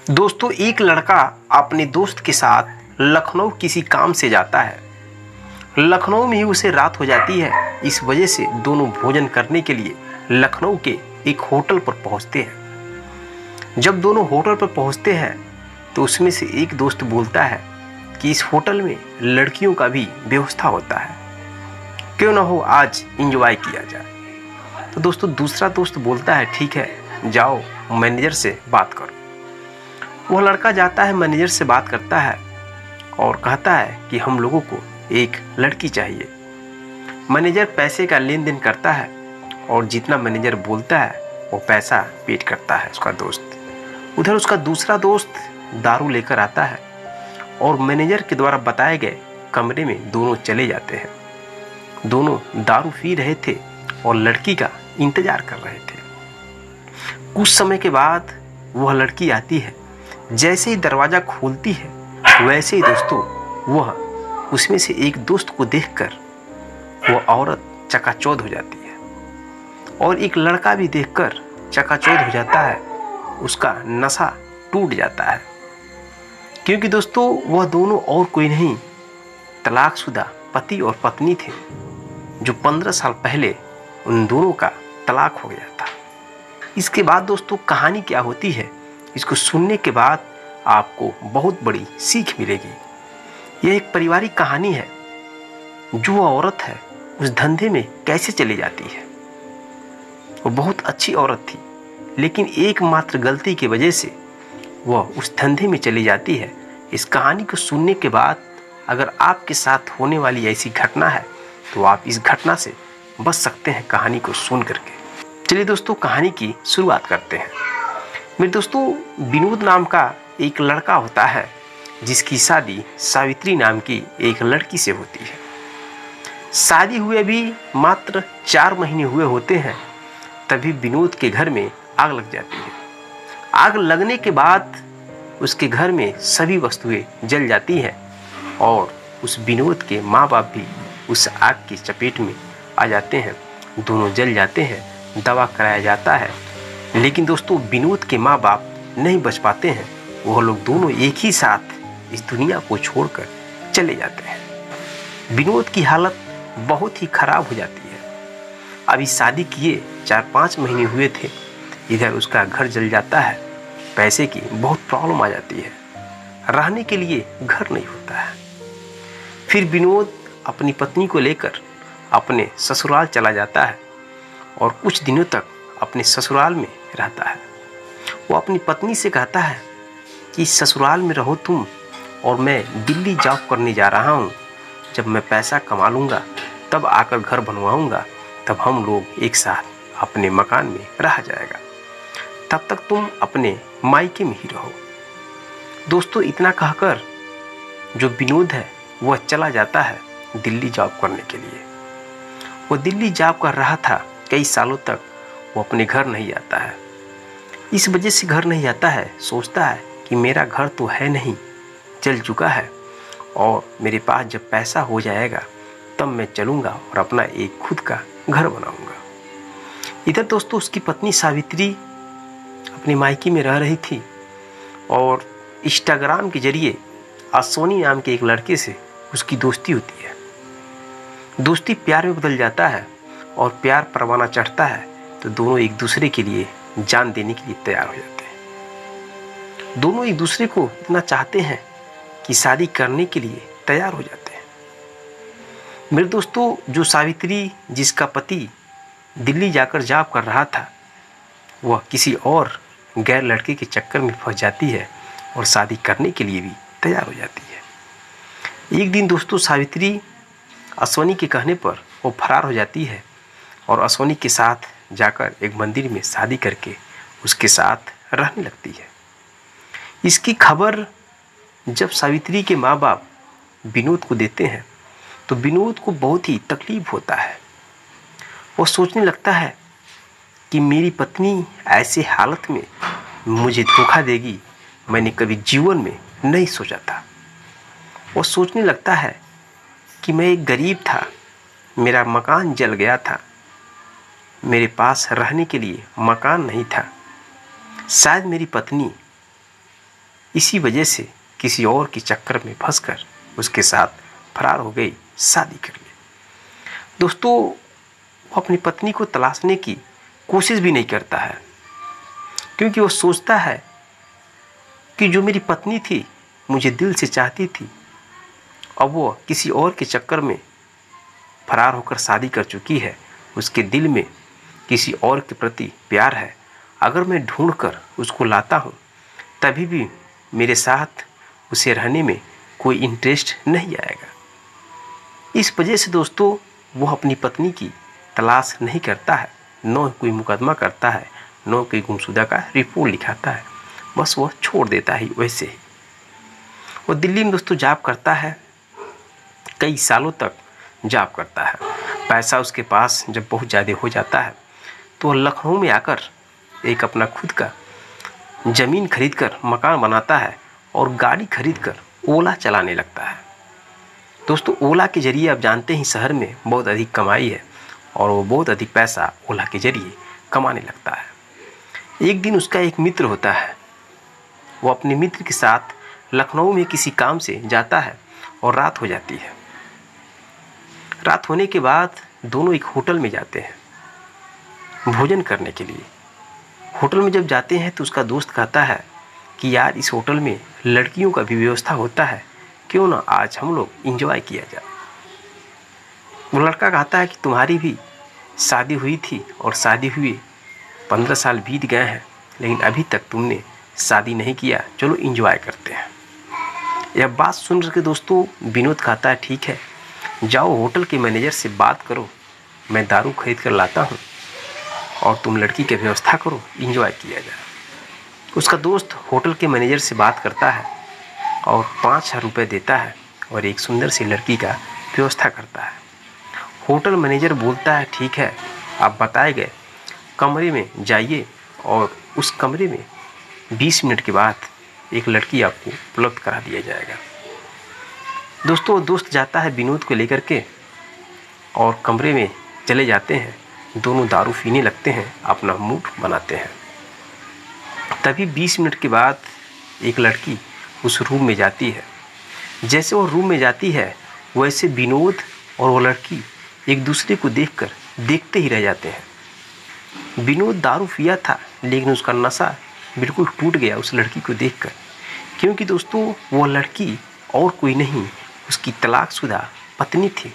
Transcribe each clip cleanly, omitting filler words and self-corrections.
दोस्तों, एक लड़का अपने दोस्त के साथ लखनऊ किसी काम से जाता है। लखनऊ में ही उसे रात हो जाती है। इस वजह से दोनों भोजन करने के लिए लखनऊ के एक होटल पर पहुंचते हैं। जब दोनों होटल पर पहुंचते हैं तो उसमें से एक दोस्त बोलता है कि इस होटल में लड़कियों का भी व्यवस्था होता है, क्यों ना हो आज एंजॉय किया जाए। तो दोस्तों दूसरा दोस्त बोलता है ठीक है, जाओ मैनेजर से बात करो। वह लड़का जाता है, मैनेजर से बात करता है और कहता है कि हम लोगों को एक लड़की चाहिए। मैनेजर पैसे का लेन देन करता है और जितना मैनेजर बोलता है वो पैसा पेड करता है उसका दोस्त। उधर उसका दूसरा दोस्त दारू लेकर आता है और मैनेजर के द्वारा बताए गए कमरे में दोनों चले जाते हैं। दोनों दारू पी रहे थे और लड़की का इंतजार कर रहे थे। कुछ समय के बाद वह लड़की आती है। जैसे ही दरवाजा खोलती है वैसे ही दोस्तों वह उसमें से एक दोस्त को देखकर वह औरत चकाचौंध हो जाती है और एक लड़का भी देखकर चकाचौंध हो जाता है। उसका नशा टूट जाता है, क्योंकि दोस्तों वह दोनों और कोई नहीं, तलाकशुदा पति और पत्नी थे, जो 15 साल पहले उन दोनों का तलाक हो गया था। इसके बाद दोस्तों कहानी क्या होती है, इसको सुनने के बाद आपको बहुत बड़ी सीख मिलेगी। यह एक पारिवारिक कहानी है। जो औरत है उस धंधे में कैसे चली जाती है। वो बहुत अच्छी औरत थी, लेकिन एकमात्र गलती की वजह से वह उस धंधे में चली जाती है। इस कहानी को सुनने के बाद अगर आपके साथ होने वाली ऐसी घटना है तो आप इस घटना से बच सकते हैं कहानी को सुन करके। चलिए दोस्तों कहानी की शुरुआत करते हैं। मेरे दोस्तों, विनोद नाम का एक लड़का होता है जिसकी शादी सावित्री नाम की एक लड़की से होती है। शादी हुए अभी मात्र 4 महीने हुए होते हैं, तभी विनोद के घर में आग लग जाती है। आग लगने के बाद उसके घर में सभी वस्तुएं जल जाती हैं और उस विनोद के माँ बाप भी उस आग की चपेट में आ जाते हैं। दोनों जल जाते हैं, दवा कराया जाता है, लेकिन दोस्तों विनोद के माँ बाप नहीं बच पाते हैं। वह लोग दोनों एक ही साथ इस दुनिया को छोड़कर चले जाते हैं। विनोद की हालत बहुत ही खराब हो जाती है। अभी शादी किए 4-5 महीने हुए थे, इधर उसका घर जल जाता है, पैसे की बहुत प्रॉब्लम आ जाती है, रहने के लिए घर नहीं होता है। फिर विनोद अपनी पत्नी को लेकर अपने ससुराल चला जाता है और कुछ दिनों तक अपने ससुराल में रहता है। वो अपनी पत्नी से कहता है कि ससुराल में रहो तुम और मैं दिल्ली जॉब करने जा रहा हूँ। जब मैं पैसा कमा लूँगा तब आकर घर बनवाऊँगा, तब हम लोग एक साथ अपने मकान में रह जाएगा। तब तक तुम अपने मायके में ही रहो। दोस्तों इतना कहकर जो विनोद है वह चला जाता है दिल्ली जॉब करने के लिए। वो दिल्ली जॉब कर रहा था कई सालों तक, वो अपने घर नहीं आता है। इस वजह से घर नहीं आता है, सोचता है कि मेरा घर तो है नहीं, जल चुका है और मेरे पास जब पैसा हो जाएगा तब मैं चलूँगा और अपना एक खुद का घर बनाऊँगा। इधर दोस्तों उसकी पत्नी सावित्री अपने मायके में रह रही थी और इंस्टाग्राम के जरिए अश्वनी नाम के एक लड़के से उसकी दोस्ती होती है। दोस्ती प्यार में बदल जाता है और प्यार परवाना चढ़ता है तो दोनों एक दूसरे के लिए जान देने के लिए तैयार हो जाते हैं। दोनों एक दूसरे को इतना चाहते हैं कि शादी करने के लिए तैयार हो जाते हैं। मेरे दोस्तों जो सावित्री जिसका पति दिल्ली जाकर जॉब कर रहा था, वह किसी और गैर लड़के के चक्कर में फंस जाती है और शादी करने के लिए भी तैयार हो जाती है। एक दिन दोस्तों सावित्री अश्वनी के कहने पर वो फरार हो जाती है और अश्वनी के साथ जाकर एक मंदिर में शादी करके उसके साथ रहने लगती है। इसकी खबर जब सावित्री के माँ बाप विनोद को देते हैं तो विनोद को बहुत ही तकलीफ होता है। वो सोचने लगता है कि मेरी पत्नी ऐसे हालत में मुझे धोखा देगी, मैंने कभी जीवन में नहीं सोचा था। वो सोचने लगता है कि मैं एक गरीब था, मेरा मकान जल गया था, मेरे पास रहने के लिए मकान नहीं था। शायद मेरी पत्नी इसी वजह से किसी और के चक्कर में फंसकर उसके साथ फरार हो गई, शादी कर ली। दोस्तों, वो अपनी पत्नी को तलाशने की कोशिश भी नहीं करता है, क्योंकि वो सोचता है कि जो मेरी पत्नी थी, मुझे दिल से चाहती थी, अब वो किसी और के चक्कर में फरार होकर शादी कर चुकी है। उसके दिल में किसी और के प्रति प्यार है। अगर मैं ढूंढकर उसको लाता हूँ तभी भी मेरे साथ उसे रहने में कोई इंटरेस्ट नहीं आएगा। इस वजह से दोस्तों, वो अपनी पत्नी की तलाश नहीं करता है, न कोई मुकदमा करता है, न कोई गुमशुदा का रिपोर्ट लिखाता है, बस वह छोड़ देता है वैसे ही। वो दिल्ली में दोस्तों जॉब करता है, कई सालों तक जॉब करता है। पैसा उसके पास जब बहुत ज़्यादा हो जाता है तो वह लखनऊ में आकर एक अपना खुद का ज़मीन खरीदकर मकान बनाता है और गाड़ी खरीदकर ओला चलाने लगता है। दोस्तों, ओला के ज़रिए आप जानते हैं शहर में बहुत अधिक कमाई है और वो बहुत अधिक पैसा ओला के ज़रिए कमाने लगता है। एक दिन उसका एक मित्र होता है, वो अपने मित्र के साथ लखनऊ में किसी काम से जाता है और रात हो जाती है। रात होने के बाद दोनों एक होटल में जाते हैं भोजन करने के लिए। होटल में जब जाते हैं तो उसका दोस्त कहता है कि यार, इस होटल में लड़कियों का भी व्यवस्था होता है, क्यों ना आज हम लोग एंजॉय किया जाए। वो लड़का कहता है कि तुम्हारी भी शादी हुई थी और शादी हुए 15 साल बीत गए हैं, लेकिन अभी तक तुमने शादी नहीं किया, चलो एंजॉय करते हैं। यह बात सुन के दोस्तों विनोद कहता है ठीक है, जाओ होटल के मैनेजर से बात करो, मैं दारू खरीद कर लाता हूँ और तुम लड़की की व्यवस्था करो, एंजॉय किया जाए। उसका दोस्त होटल के मैनेजर से बात करता है और 5,000 रुपये देता है और एक सुंदर सी लड़की का व्यवस्था करता है। होटल मैनेजर बोलता है ठीक है, आप बताए गए कमरे में जाइए और उस कमरे में 20 मिनट के बाद एक लड़की आपको उपलब्ध करा दिया जाएगा। दोस्तों, दोस्त जाता है विनोद को लेकर के और कमरे में चले जाते हैं। दोनों दारू पीने लगते हैं, अपना मूड बनाते हैं। तभी 20 मिनट के बाद एक लड़की उस रूम में जाती है। जैसे वो रूम में जाती है वैसे विनोद और वो लड़की एक दूसरे को देखते ही रह जाते हैं। विनोद दारू पिया था, लेकिन उसका नशा बिल्कुल टूट गया उस लड़की को देखकर, क्योंकि दोस्तों वो लड़की और कोई नहीं, उसकी तलाकशुदा पत्नी थी,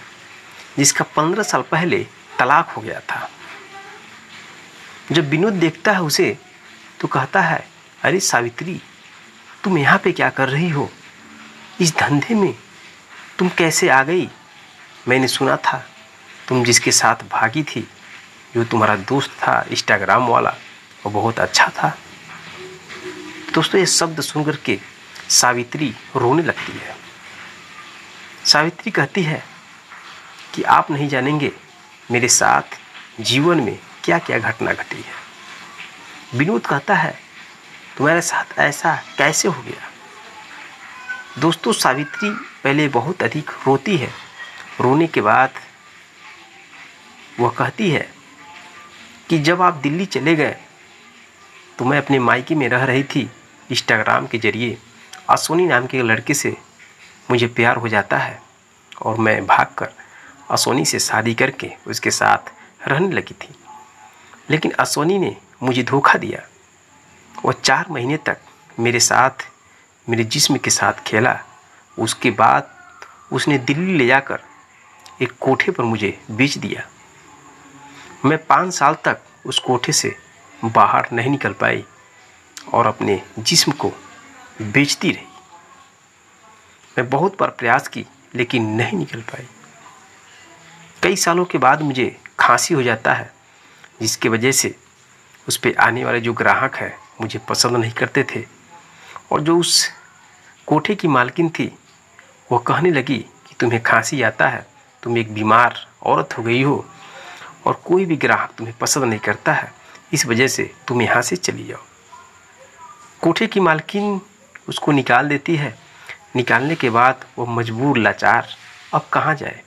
जिसका 15 साल पहले तलाक हो गया था। जब विनोद देखता है उसे तो कहता है, अरे सावित्री, तुम यहाँ पे क्या कर रही हो? इस धंधे में तुम कैसे आ गई? मैंने सुना था तुम जिसके साथ भागी थी, जो तुम्हारा दोस्त था इंस्टाग्राम वाला, वो बहुत अच्छा था। दोस्तों, ये शब्द सुनकर के सावित्री रोने लगती है। सावित्री कहती है कि आप नहीं जानेंगे मेरे साथ जीवन में क्या क्या घटना घटी है। विनोद कहता है, तुम्हारे साथ ऐसा कैसे हो गया? दोस्तों, सावित्री पहले बहुत अधिक रोती है। रोने के बाद वह कहती है कि जब आप दिल्ली चले गए तो मैं अपने मायके में रह रही थी। इंस्टाग्राम के जरिए अश्वनी नाम के लड़के से मुझे प्यार हो जाता है और मैं भागकर अश्वनी से शादी करके उसके साथ रहने लगी थी, लेकिन अश्वनी ने मुझे धोखा दिया। वह 4 महीने तक मेरे साथ मेरे जिस्म के साथ खेला। उसके बाद उसने दिल्ली ले जाकर एक कोठे पर मुझे बेच दिया। मैं 5 साल तक उस कोठे से बाहर नहीं निकल पाई और अपने जिस्म को बेचती रही। मैं बहुत बार प्रयास की, लेकिन नहीं निकल पाई। कई सालों के बाद मुझे खांसी हो जाता है, जिसकी वजह से उस पे आने वाले जो ग्राहक हैं मुझे पसंद नहीं करते थे। और जो उस कोठे की मालकिन थी, वो कहने लगी कि तुम्हें खांसी आता है, तुम एक बीमार औरत हो गई हो और कोई भी ग्राहक तुम्हें पसंद नहीं करता है, इस वजह से तुम यहाँ से चली जाओ। कोठे की मालकिन उसको निकाल देती है। निकालने के बाद वो मजबूर, लाचार, अब कहाँ जाए?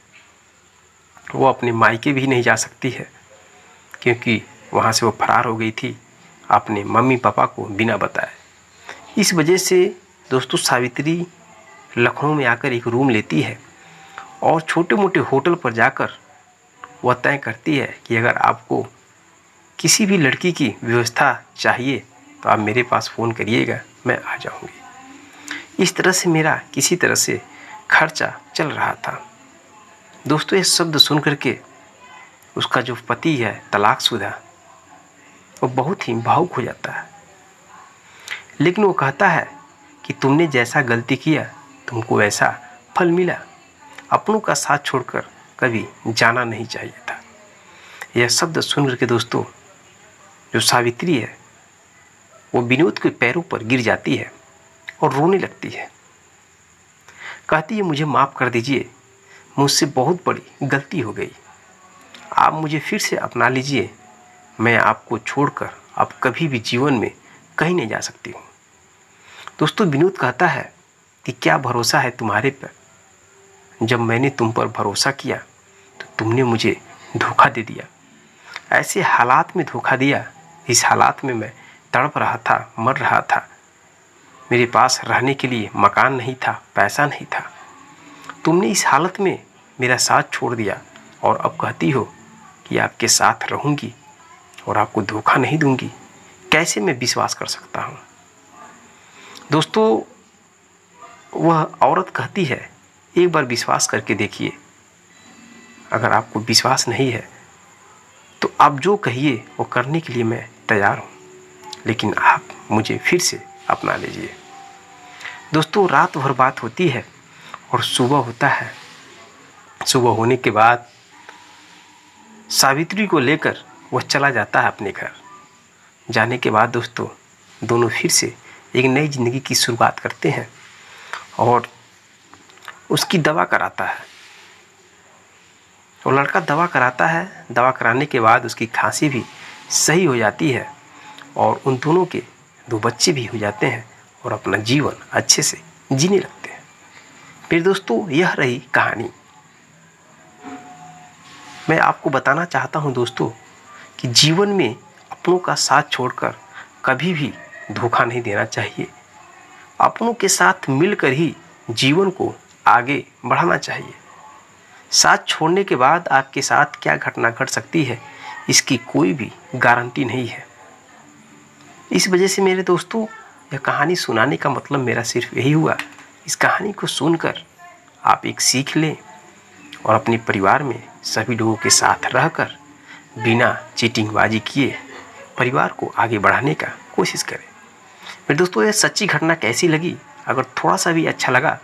वो अपने मायके भी नहीं जा सकती है, क्योंकि वहाँ से वो फरार हो गई थी अपने मम्मी पापा को बिना बताए। इस वजह से दोस्तों सावित्री लखनऊ में आकर एक रूम लेती है और छोटे मोटे होटल पर जाकर वह तय करती है कि अगर आपको किसी भी लड़की की व्यवस्था चाहिए तो आप मेरे पास फ़ोन करिएगा, मैं आ जाऊंगी। इस तरह से मेरा किसी तरह से खर्चा चल रहा था। दोस्तों ये शब्द सुन करके उसका जो पति है तलाकशुदा, वो बहुत ही भावुक हो जाता है। लेकिन वो कहता है कि तुमने जैसा गलती किया तुमको वैसा फल मिला। अपनों का साथ छोड़कर कभी जाना नहीं चाहिए था। यह शब्द सुन करके दोस्तों जो सावित्री है वो विनोद के पैरों पर गिर जाती है और रोने लगती है। कहती है मुझे माफ़ कर दीजिए, मुझसे बहुत बड़ी गलती हो गई। आप मुझे फिर से अपना लीजिए, मैं आपको छोड़कर अब कभी भी जीवन में कहीं नहीं जा सकती हूँ। दोस्तों विनोद कहता है कि क्या भरोसा है तुम्हारे पर, जब मैंने तुम पर भरोसा किया तो तुमने मुझे धोखा दे दिया। ऐसे हालात में धोखा दिया, इस हालात में मैं तड़प रहा था, मर रहा था। मेरे पास रहने के लिए मकान नहीं था, पैसा नहीं था। तुमने इस हालत में मेरा साथ छोड़ दिया और अब कहती हो कि आपके साथ रहूंगी और आपको धोखा नहीं दूंगी। कैसे मैं विश्वास कर सकता हूँ। दोस्तों वह औरत कहती है एक बार विश्वास करके देखिए, अगर आपको विश्वास नहीं है तो आप जो कहिए वो करने के लिए मैं तैयार हूँ, लेकिन आप मुझे फिर से अपना लीजिए। दोस्तों रात भर बात होती है और सुबह होता है। सुबह होने के बाद सावित्री को लेकर वह चला जाता है अपने घर। जाने के बाद दोस्तों दोनों फिर से एक नई ज़िंदगी की शुरुआत करते हैं और उसकी दवा कराता है। वो लड़का दवा कराता है। दवा कराने के बाद उसकी खांसी भी सही हो जाती है और उन दोनों के 2 बच्चे भी हो जाते हैं और अपना जीवन अच्छे से जीने लगते हैं। फिर दोस्तों यह रही कहानी। मैं आपको बताना चाहता हूं दोस्तों कि जीवन में अपनों का साथ छोड़कर कभी भी धोखा नहीं देना चाहिए। अपनों के साथ मिलकर ही जीवन को आगे बढ़ाना चाहिए। साथ छोड़ने के बाद आपके साथ क्या घटना घट सकती है इसकी कोई भी गारंटी नहीं है। इस वजह से मेरे दोस्तों यह कहानी सुनाने का मतलब मेरा सिर्फ यही हुआ, इस कहानी को सुनकर आप एक सीख लें और अपने परिवार में सभी लोगों के साथ रहकर बिना चीटिंगबाजी किए परिवार को आगे बढ़ाने का कोशिश करें। मेरे दोस्तों यह सच्ची घटना कैसी लगी, अगर थोड़ा सा भी अच्छा लगा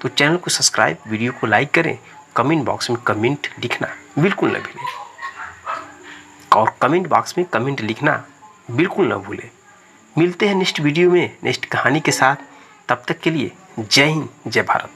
तो चैनल को सब्सक्राइब, वीडियो को लाइक करें, कमेंट बॉक्स में कमेंट लिखना बिल्कुल न भूलें और कमेंट बॉक्स में कमेंट लिखना बिल्कुल न भूलें। मिलते हैं नेक्स्ट वीडियो में नेक्स्ट कहानी के साथ। तब तक के लिए जय हिंद, जय भारत।